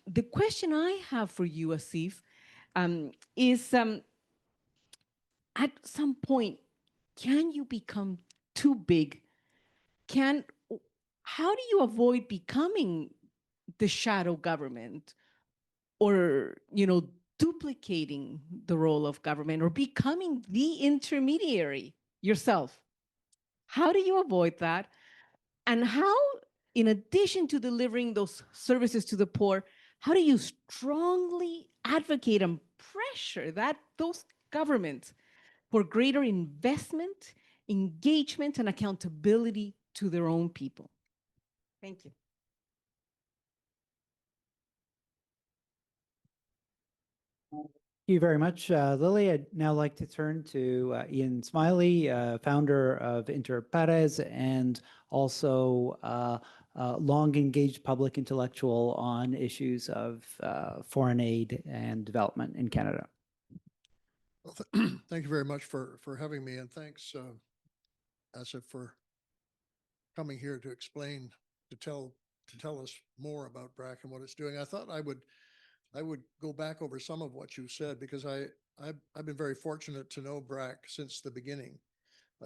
The question I have for you, Asif, is at some point, can you become too big? How do you avoid becoming the shadow government, or duplicating the role of government, or becoming the intermediary yourself? How do you avoid that? And how, in addition to delivering those services to the poor, how do you strongly advocate and pressure those governments for greater investment, engagement, and accountability to their own people? Thank you. Thank you very much, Lily. I'd now like to turn to Ian Smiley, founder of Inter Pares, and also long engaged public intellectual on issues of foreign aid and development in Canada. Thank you very much for having me, and thanks, Asif, for coming here to explain, to tell us more about BRAC and what it's doing. I thought I would go back over some of what you said, because I've been very fortunate to know BRAC since the beginning,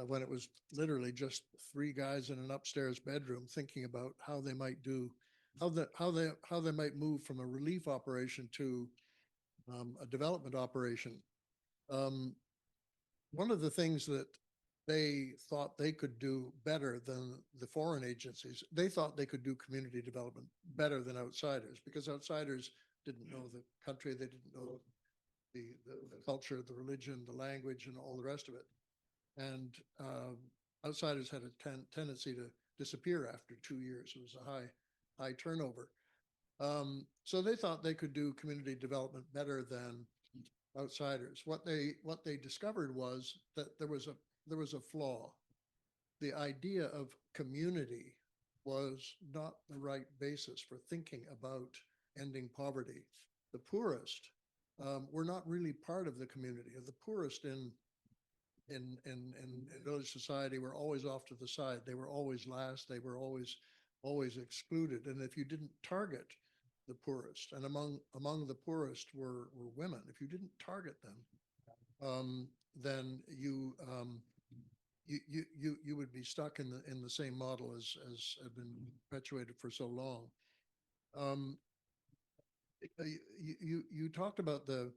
when it was literally just three guys in an upstairs bedroom thinking about how they might do, how they might move from a relief operation to a development operation. One of the things that they thought they could do better than the foreign agencies, they thought they could do community development better than outsiders, because outsiders didn't know the country, they didn't know the culture, the religion, the language, and all the rest of it. And outsiders had a tendency to disappear after 2 years. It was a high turnover. So they thought they could do community development better than outsiders. What they discovered was that there was a flaw. The idea of community was not the right basis for thinking about ending poverty. The poorest were not really part of the community. The poorest in village society were always off to the side. They were always last. They were always excluded. And if you didn't target the poorest, and among the poorest were women, if you didn't target them, then you would be stuck in the same model as have been perpetuated for so long. You talked about the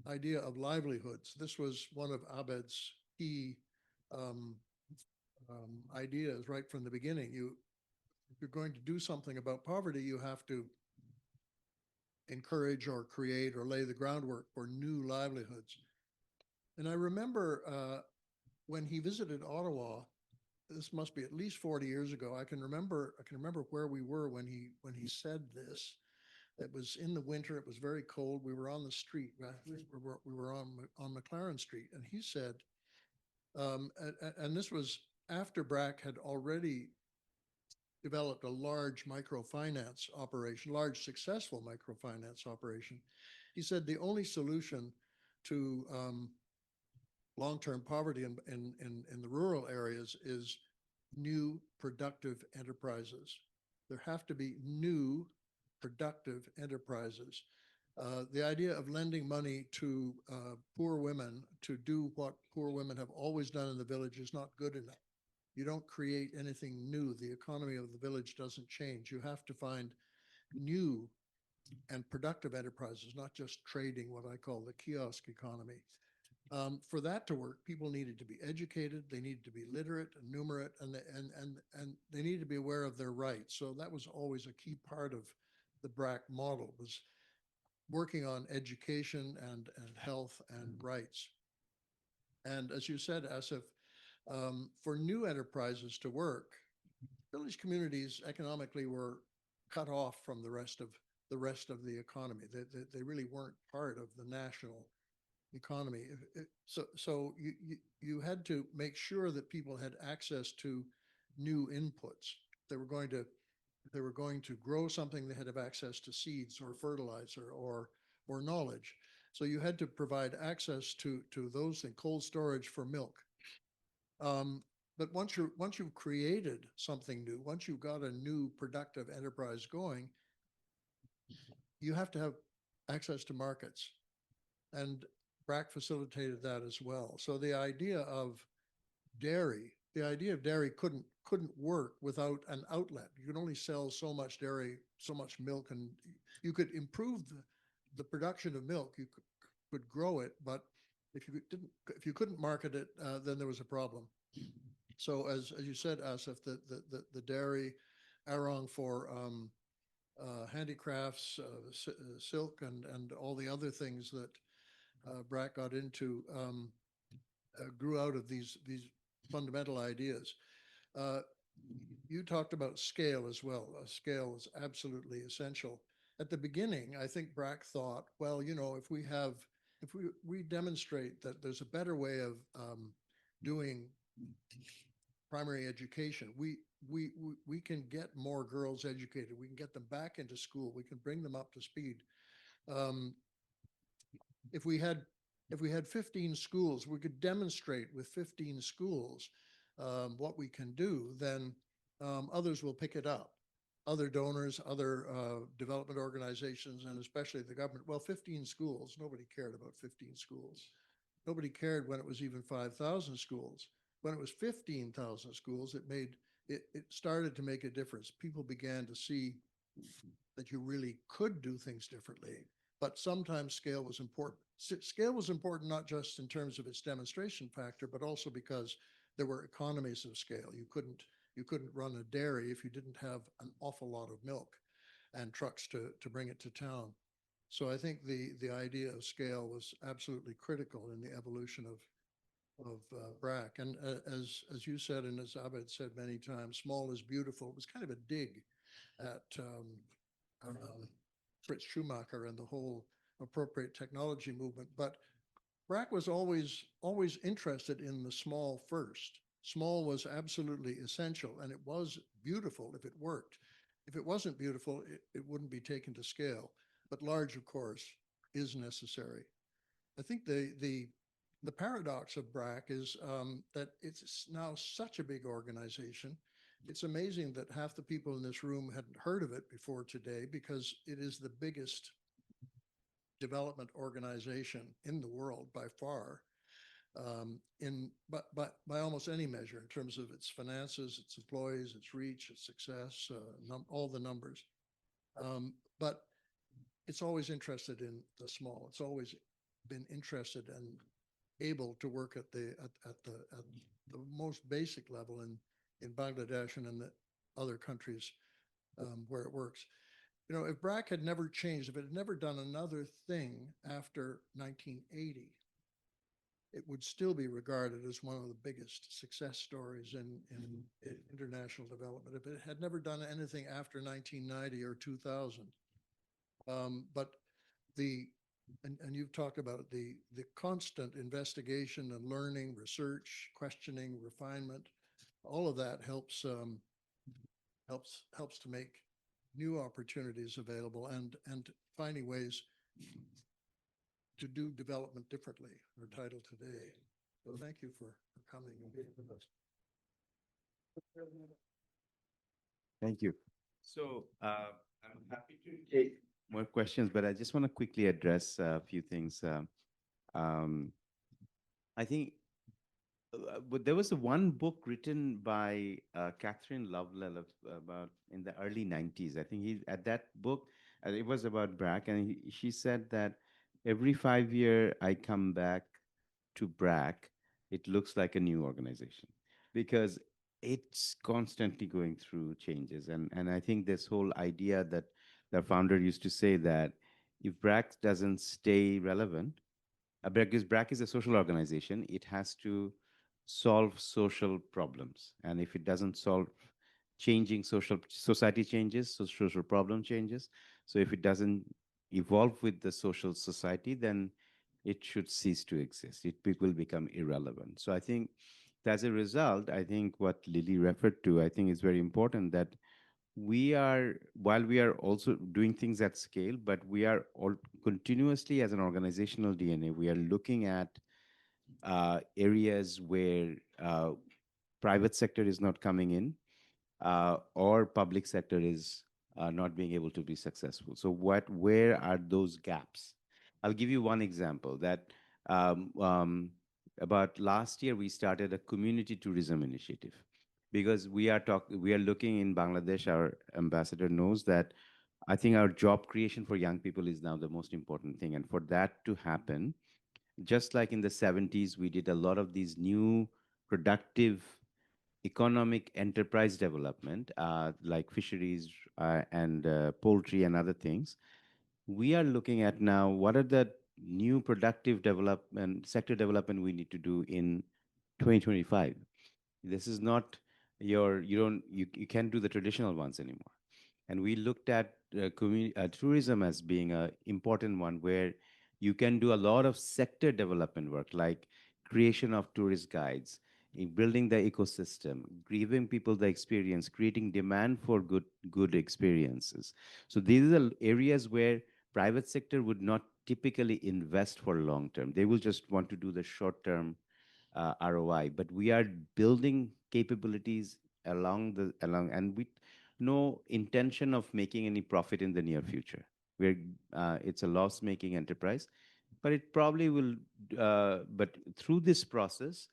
idea of livelihoods. This was one of Abed's key ideas right from the beginning. If you're going to do something about poverty, you have to encourage or create or lay the groundwork for new livelihoods. And I remember when he visited Ottawa, this must be at least 40 years ago. I can remember where we were when he said this. It was in the winter. It was very cold. We were on the street. We were on McLaren Street, and he said, and this was after BRAC had already developed a large microfinance operation, large successful microfinance operation. He said the only solution to long-term poverty in the rural areas is new productive enterprises. There have to be new productive enterprises. The idea of lending money to poor women to do what poor women have always done in the village is not good enough. You don't create anything new. The economy of the village doesn't change. You have to find new and productive enterprises, not just trading, what I call the kiosk economy. For that to work, people needed to be educated, they needed to be literate and numerate, and they needed to be aware of their rights. So that was always a key part of the BRAC model, was working on education and health and rights. And as you said, Asif, for new enterprises to work, village communities economically were cut off from the rest of the economy. They really weren't part of the national economy. So you had to make sure that people had access to new inputs. They were going to grow something, they had to have access to seeds or fertilizer or knowledge. So you had to provide access to those things, cold storage for milk. But once you've created something new, once you've got a new productive enterprise going, you have to have access to markets. And BRAC facilitated that as well. So the idea of dairy couldn't work without an outlet. You could only sell so much dairy, so much milk, and you could improve the production of milk. You could grow it, but if you couldn't market it, then there was a problem. So as you said, Asif, the dairy, arong for handicrafts, silk, and all the other things that BRAC got into grew out of these fundamental ideas. You talked about scale as well. Scale is absolutely essential. At the beginning, I think BRAC thought, well, if we demonstrate that there's a better way of doing primary education, we can get more girls educated. We can get them back into school. We can bring them up to speed. If we had If we had 15 schools, we could demonstrate with 15 schools what we can do, then others will pick it up. Other donors, other development organizations, and especially the government. Well, 15 schools, nobody cared about 15 schools. Nobody cared when it was even 5,000 schools. When it was 15,000 schools, it started to make a difference. People began to see that you really could do things differently, but sometimes scale was important. Scale was important not just in terms of its demonstration factor, but also because there were economies of scale. You couldn't run a dairy if you didn't have an awful lot of milk and trucks to bring it to town. So I think the idea of scale was absolutely critical in the evolution of BRAC. And as you said, and as Abed said many times, small is beautiful. It was kind of a dig at Fritz Schumacher and the whole appropriate technology movement. But BRAC was always interested in the small first. Small was absolutely essential, and it was beautiful if it worked. If it wasn't beautiful, it wouldn't be taken to scale. But large, of course, is necessary. I think the paradox of BRAC is that it's now such a big organization. It's amazing that half the people in this room hadn't heard of it before today, because it is the biggest development organization in the world by far, but by almost any measure in terms of its finances, its employees, its reach, its success, all the numbers. But it's always interested in the small. It's always been interested and able to work at the most basic level in Bangladesh and in the other countries where it works. You know, if BRAC had never changed, if it had never done another thing after 1980, it would still be regarded as one of the biggest success stories in international development. If it had never done anything after 1990 or 2000. But and you've talked about it, the constant investigation and learning, research, questioning, refinement, all of that helps to make new opportunities available and finding ways to do development differently, our title today. So thank you for coming and being with us. Thank you. So I'm happy to take more questions, but I just want to quickly address a few things. I think but there was one book written by Catherine Lovell about in the early 90s. I think at that book, it was about BRAC, and she said that every 5 years I come back to BRAC, it looks like a new organization because it's constantly going through changes. And I think this whole idea that the founder used to say that if BRAC doesn't stay relevant, BRAC is a social organization, it has to solve social problems. And if it doesn't solve changing society changes, so social problem changes. So if it doesn't evolve with the social society, then it should cease to exist. It will become irrelevant. So I think as a result, I think what Lily referred to, I think is very important that while we are also doing things at scale, but we are all continuously as an organizational DNA, we are looking at areas where private sector is not coming in or public sector is not being able to be successful. So where are those gaps? I'll give you one example that about last year, we started a community tourism initiative because we are looking in Bangladesh, our ambassador knows that I think our job creation for young people is now the most important thing. And for that to happen, just like in the 70s, we did a lot of these new productive economic enterprise development, like fisheries and poultry and other things. We are looking at now what are the new productive development, sector development we need to do in 2025. This is not you can't do the traditional ones anymore. And we looked at tourism as being an important one where you can do a lot of sector development work, like creation of tourist guides, in building the ecosystem, giving people the experience, creating demand for good experiences. So these are areas where private sector would not typically invest for long term. They will just want to do the short term ROI. But we are building capabilities along, and with no intention of making any profit in the near future. It's a loss-making enterprise, but it probably will. But through this process,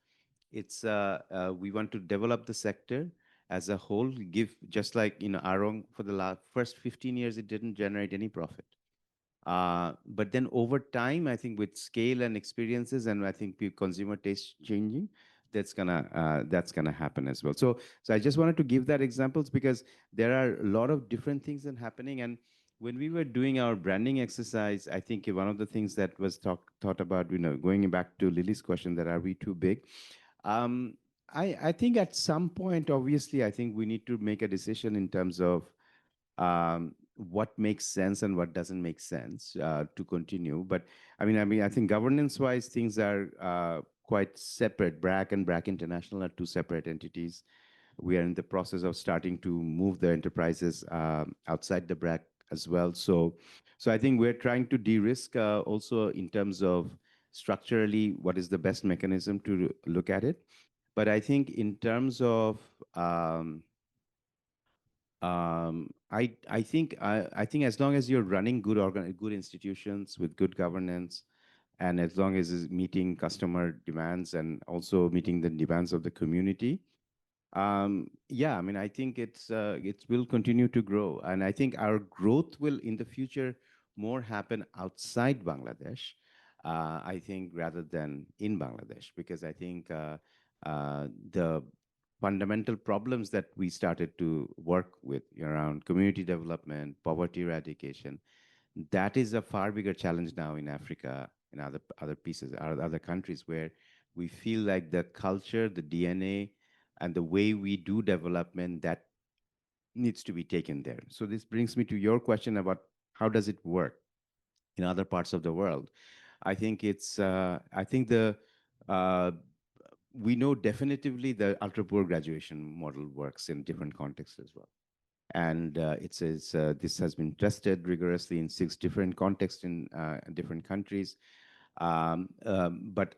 we want to develop the sector as a whole. Give just like Arong for the first 15 years, it didn't generate any profit. But then over time, I think with scale and experiences, and I think consumer taste changing, that's gonna happen as well. So I just wanted to give that examples because there are a lot of different things that happening. And when we were doing our branding exercise, I think one of the things that was thought about, going back to Lily's question, that are we too big? I think at some point, obviously, I think we need to make a decision in terms of what makes sense and what doesn't make sense to continue. But I think governance-wise, things are quite separate. BRAC and BRAC International are two separate entities. We are in the process of starting to move the enterprises outside the BRAC as well. So I think we're trying to de-risk also in terms of structurally what is the best mechanism to look at it. But I think in terms of I think as long as you're running good institutions with good governance, and as long as it's meeting customer demands and also meeting the demands of the community, I think it will continue to grow, and I think our growth will in the future more happen outside Bangladesh, I think, rather than in Bangladesh, because I think the fundamental problems that we started to work with around community development, poverty eradication, that is a far bigger challenge now in Africa and other countries, where we feel like the culture, the DNA, and the way we do development, that needs to be taken there. So this brings me to your question about how does it work in other parts of the world. I think we know definitively the ultra poor graduation model works in different contexts as well. And this has been tested rigorously in 6 different contexts in different countries. But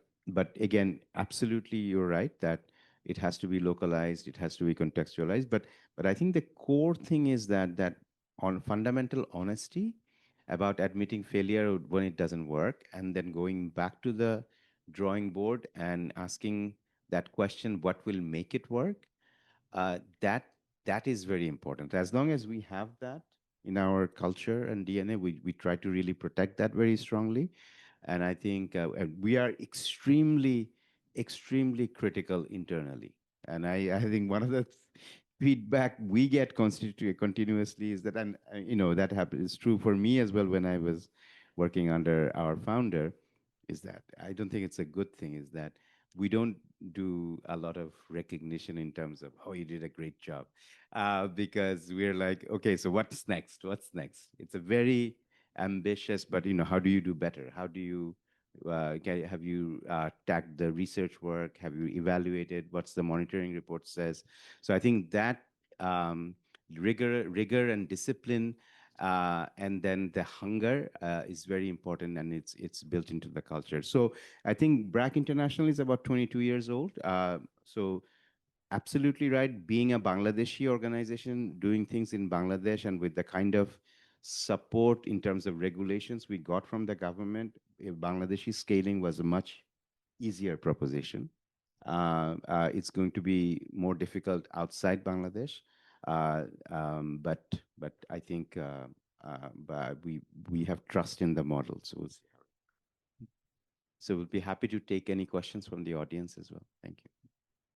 again, absolutely, you're right that it has to be localized, it has to be contextualized. But I think the core thing is that on fundamental honesty about admitting failure when it doesn't work, and then going back to the drawing board and asking that question, what will make it work? That is very important. As long as we have that in our culture and DNA, we try to really protect that very strongly. And I think we are extremely critical internally. And I think one of the feedback we get continuously is that, and that is true for me as well when I was working under our founder, is that I don't think it's a good thing, is that we don't do a lot of recognition in terms of, oh, you did a great job. Because we're like, okay, so what's next? What's next? It's a very ambitious, but how do you do better? How do you, have you tagged the research work? Have you evaluated what's the monitoring report says? So I think that rigor and discipline, and then the hunger is very important, and it's built into the culture. So I think BRAC International is about 22 years old. So absolutely right, being a Bangladeshi organization, doing things in Bangladesh, and with the kind of support in terms of regulations we got from the government, Bangladeshi scaling was a much easier proposition. It's going to be more difficult outside Bangladesh. But I think but we have trust in the model. So we'll see. So we'll be happy to take any questions from the audience as well. Thank you.